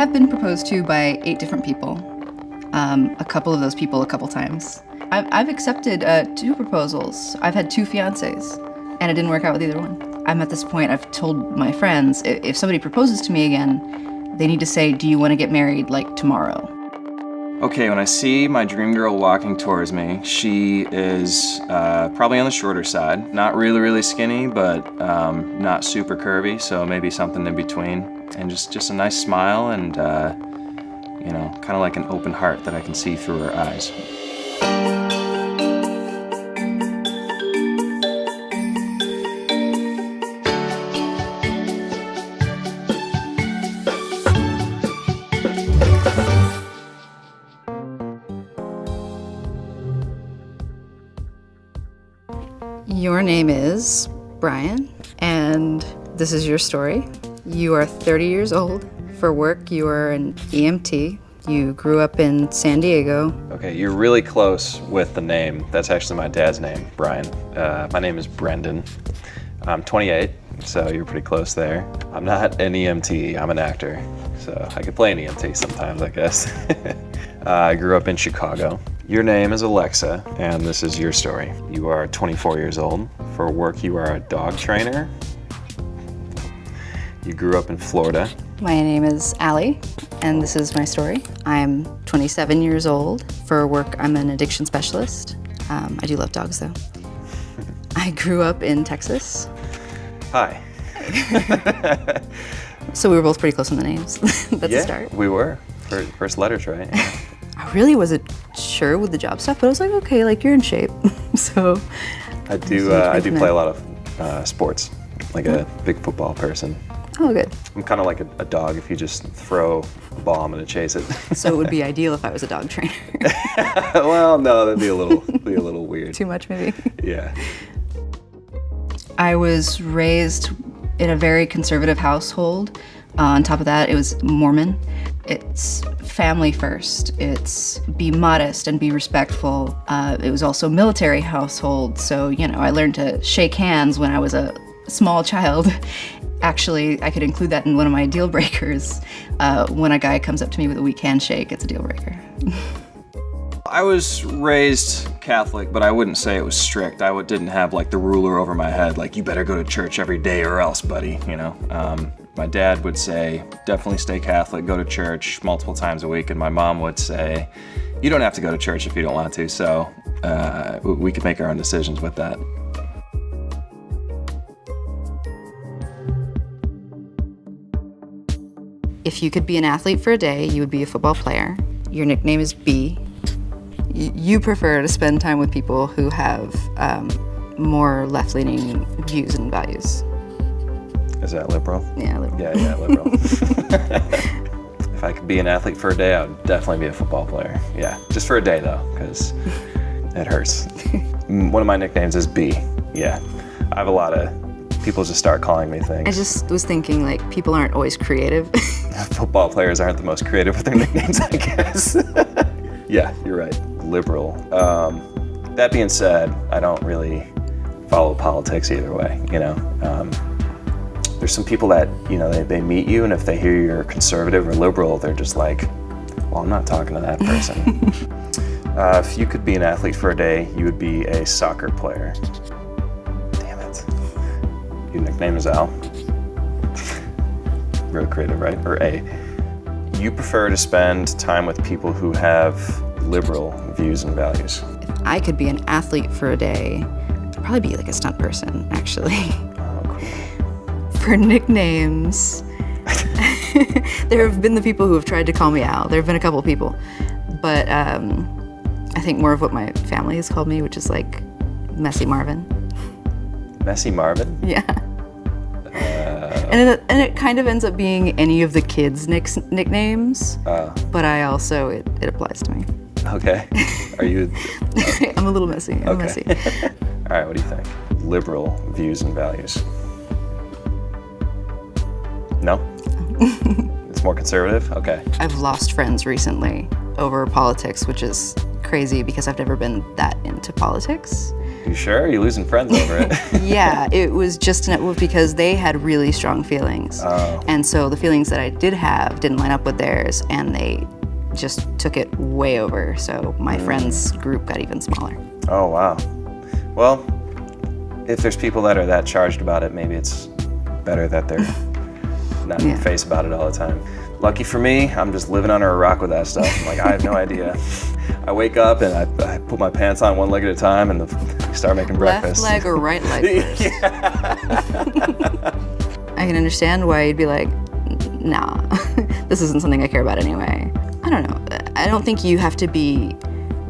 have been proposed to by 8 different people. A couple of those people a couple times. I've accepted 2 proposals. I've had 2 fiancés, and it didn't work out with either one. I'm at this point, I've told my friends, if somebody proposes to me again, they need to say, do you want to get married, like, tomorrow? Okay, when I see my dream girl walking towards me, she is probably on the shorter side. Not really, really skinny, but not super curvy, so maybe something in between. And just a nice smile and, you know, kind of like an open heart that I can see through her eyes. Your name is Brian, and this is your story. You are 30 years old. For work, you are an EMT. You grew up in San Diego. Okay, you're really close with the name. That's actually my dad's name, Brian. My name is Brendan. I'm 28, so you're pretty close there. I'm not an EMT, I'm an actor. So I could play an EMT sometimes, I guess. I grew up in Chicago. Your name is Alexa, and this is your story. You are 24 years old. For work, you are a dog trainer. You grew up in Florida. My name is Allie, and this is my story. I'm 27 years old. For work, I'm an addiction specialist. I do love dogs, though. I grew up in Texas. Hi. So we were both pretty close on the names. That's a start. We were. First letters, right? I really wasn't sure with the job stuff, but I was like, okay, like you're in shape. So I do play a lot of sports, like a big football person. Oh, good. I'm kind of like a dog if you just throw a ball, I'm going to chase it. So it would be ideal if I was a dog trainer. Well, no, that'd be a little weird. Too much, maybe. Yeah. I was raised in a very conservative household. On top of that, it was Mormon. It's family first. It's be modest and be respectful. It was also military household, so, you know, I learned to shake hands when I was a small child. Actually, I could include that in one of my deal breakers. When a guy comes up to me with a weak handshake, it's a deal breaker. I was raised Catholic, but I wouldn't say it was strict. I didn't have like the ruler over my head, like you better go to church every day or else, buddy, you know. My dad would say, definitely stay Catholic, go to church multiple times a week, and my mom would say, you don't have to go to church if you don't want to, so we could make our own decisions with that. If you could be an athlete for a day, you would be a football player. Your nickname is B. You prefer to spend time with people who have more left-leaning views and values. Is that liberal? Yeah, liberal. Yeah, liberal. If I could be an athlete for a day, I would definitely be a football player. Yeah, just for a day though, because it hurts. One of my nicknames is B. Yeah, I have a lot of people just start calling me things. I just was thinking, like, people aren't always creative. Football players aren't the most creative with their nicknames, I guess. Yeah, you're right. Liberal. That being said, I don't really follow politics either way, you know. There's some people that, you know, they meet you, and if they hear you're conservative or liberal, they're just like, well, I'm not talking to that person. If you could be an athlete for a day, you would be a soccer player. Damn it. Your nickname is Al. Real creative, right? Or A. You prefer to spend time with people who have liberal views and values. If I could be an athlete for a day, I'd probably be like a stunt person, actually. Oh, cool. For nicknames, there have been the people who have tried to call me Al. There have been a couple people, but I think more of what my family has called me, which is like Messy Marvin. Messy Marvin? Yeah. And it kind of ends up being any of the kids' nicknames, but I also, it applies to me. Okay. Are you? I'm a little messy. I'm messy. All right, what do you think? Liberal views and values. No? It's more conservative? Okay. I've lost friends recently over politics, which is crazy because I've never been that into politics. You sure? You're losing friends over it. Yeah, it was just because they had really strong feelings. Oh. And so the feelings that I did have didn't line up with theirs, and they just took it way over. So my friends group got even smaller. Oh, wow. Well, if there's people that are that charged about it, maybe it's better that they're not in your face about it all the time. Lucky for me, I'm just living under a rock with that stuff. I'm like, I have no idea. I wake up and I put my pants on one leg at a time and start making breakfast. Left leg or right leg first? I can understand why you'd be like, nah, this isn't something I care about anyway. I don't know. I don't think you have to be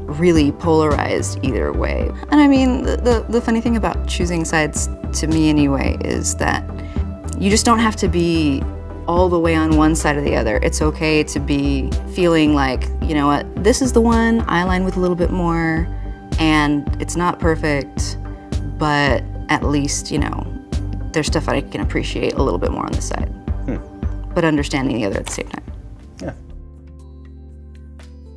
really polarized either way. And I mean, the funny thing about choosing sides to me anyway is that you just don't have to be all the way on one side or the other. It's okay to be feeling like, you know what, this is the one I align with a little bit more, and it's not perfect, but at least, you know, there's stuff I can appreciate a little bit more on this side. But understanding the other at the same time. Yeah.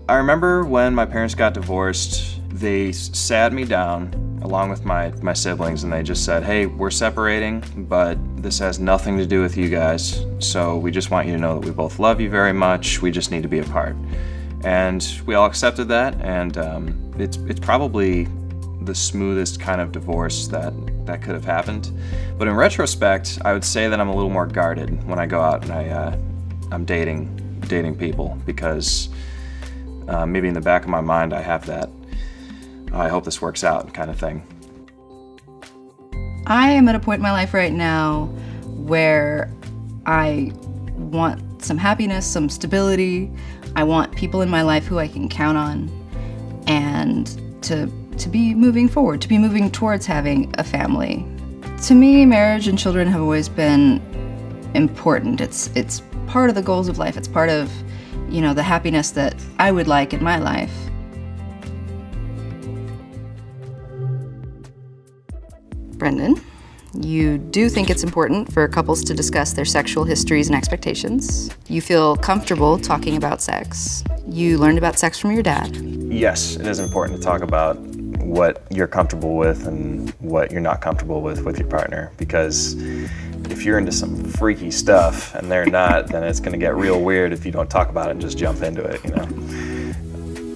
I remember when my parents got divorced, they sat me down along with my siblings, and they just said, hey, we're separating, but this has nothing to do with you guys, so we just want you to know that we both love you very much, we just need to be apart. And we all accepted that, and it's probably the smoothest kind of divorce that could have happened. But in retrospect, I would say that I'm a little more guarded when I go out and I'm dating people, because maybe in the back of my mind I have that, I hope this works out kind of thing. I am at a point in my life right now where I want some happiness, some stability. I want people in my life who I can count on, and to be moving forward, to be moving towards having a family. To me, marriage and children have always been important. It's part of the goals of life. It's part of, you know, the happiness that I would like in my life. Brendan, you do think it's important for couples to discuss their sexual histories and expectations. You feel comfortable talking about sex. You learned about sex from your dad. Yes, it is important to talk about what you're comfortable with and what you're not comfortable with your partner, because if you're into some freaky stuff and they're not, then it's going to get real weird if you don't talk about it and just jump into it, you know?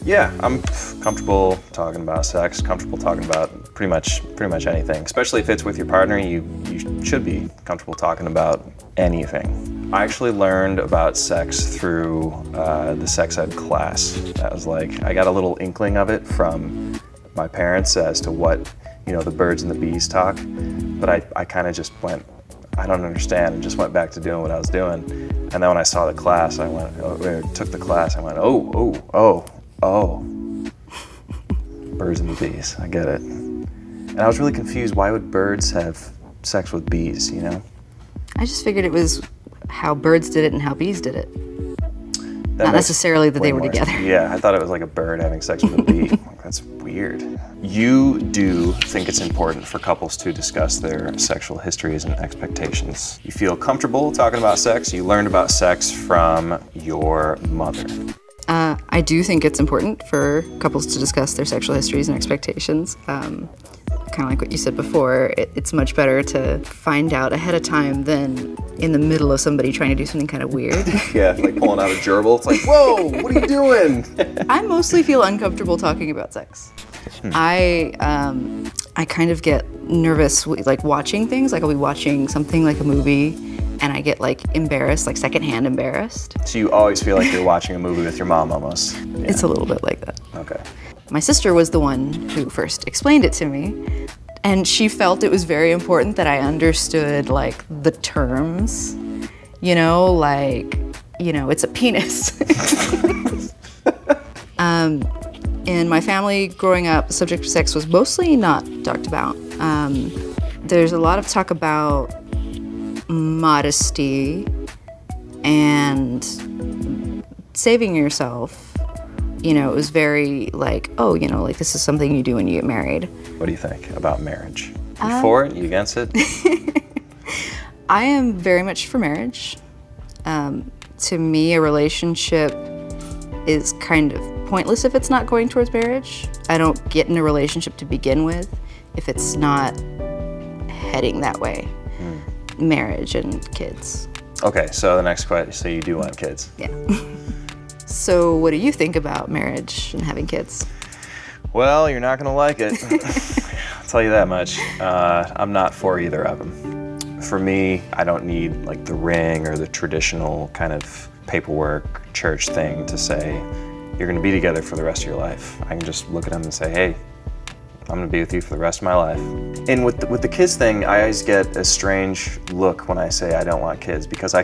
Yeah, I'm comfortable talking about sex, comfortable talking about pretty much anything. Especially if it's with your partner, you should be comfortable talking about anything. I actually learned about sex through the sex ed class. That was like, I got a little inkling of it from my parents as to what, you know, the birds and the bees talk, but I kind of just went, I don't understand, and just went back to doing what I was doing. And then when I saw the class, I went, took the class, I went, oh, birds and the bees, I get it. And I was really confused, why would birds have sex with bees, you know? I just figured it was how birds did it and how bees did it. Not necessarily that they were together. Yeah, I thought it was like a bird having sex with a bee. That's weird. You do think it's important for couples to discuss their sexual histories and expectations. You feel comfortable talking about sex. You learned about sex from your mother. I do think it's important for couples to discuss their sexual histories and expectations. Kind of like what you said before, it's much better to find out ahead of time than in the middle of somebody trying to do something kind of weird. Yeah, like pulling out a gerbil. It's like, whoa, what are you doing? I mostly feel uncomfortable talking about sex. I kind of get nervous, like watching things. Like I'll be watching something like a movie, and I get like embarrassed, like secondhand embarrassed. So you always feel like you're watching a movie with your mom almost. Yeah. It's a little bit like that. Okay. My sister was the one who first explained it to me, and she felt it was very important that I understood like the terms, you know, like, you know, it's a penis. In my family growing up, the subject of sex was mostly not talked about. There's a lot of talk about modesty and saving yourself. You know, it was very like, oh, you know, like this is something you do when you get married. What do you think about marriage? You for it? You against it? I am very much for marriage. To me, a relationship is kind of pointless if it's not going towards marriage. I don't get in a relationship to begin with if it's not heading that way. Marriage and kids. Okay, so the next question, so you do want kids. Yeah. So what do you think about marriage and having kids? Well, you're not gonna like it. I'll tell you that much. I'm not for either of them. For me, I don't need like the ring or the traditional kind of paperwork, church thing to say, you're gonna be together for the rest of your life. I can just look at them and say, hey, I'm gonna be with you for the rest of my life. And with the kids thing, I always get a strange look when I say I don't want kids because I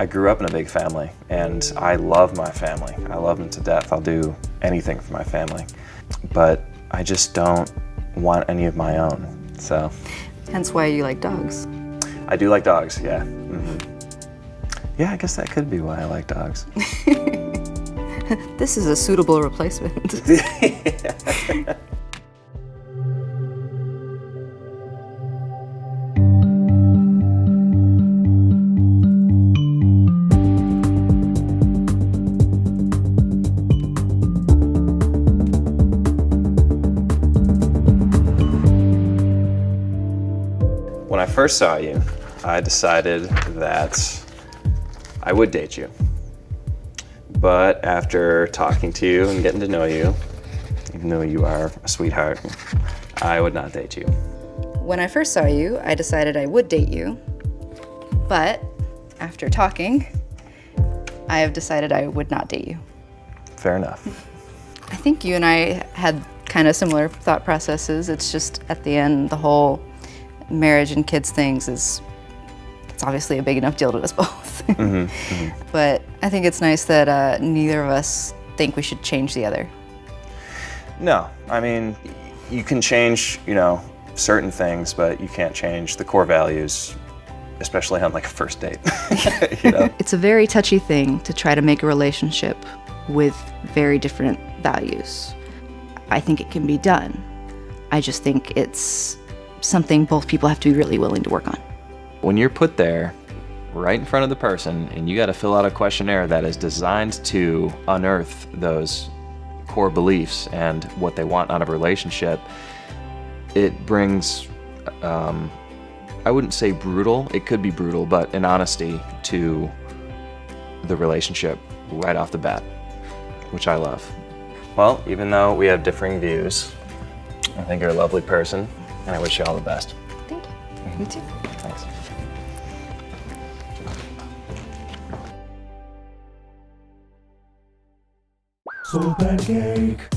grew up in a big family and I love my family. I love them to death. I'll do anything for my family. But I just don't want any of my own, so. Hence why you like dogs. I do like dogs, yeah. Yeah, I guess that could be why I like dogs. This is a suitable replacement. When I first saw you, I decided that I would date you. But after talking to you and getting to know you, even though you are a sweetheart, I would not date you. When I first saw you, I decided I would date you. But after talking, I have decided I would not date you. Fair enough. I think you and I had kind of similar thought processes. It's just at the end, the whole marriage and kids things it's obviously a big enough deal to us both. But I think it's nice that neither of us think we should change the other. No, I mean, you can change, certain things, but you can't change the core values, especially on like a first date. It's a very touchy thing to try to make a relationship with very different values. I think it can be done. I just think it's something both people have to be really willing to work on. When you're put there right in front of the person and you got to fill out a questionnaire that is designed to unearth those core beliefs and what they want out of a relationship, it brings, I wouldn't say brutal, it could be brutal, but an honesty to the relationship right off the bat, which I love. Well, even though we have differing views, I think you're a lovely person. And I wish you all the best. Thank you. You too. Thanks. Soul Pancake.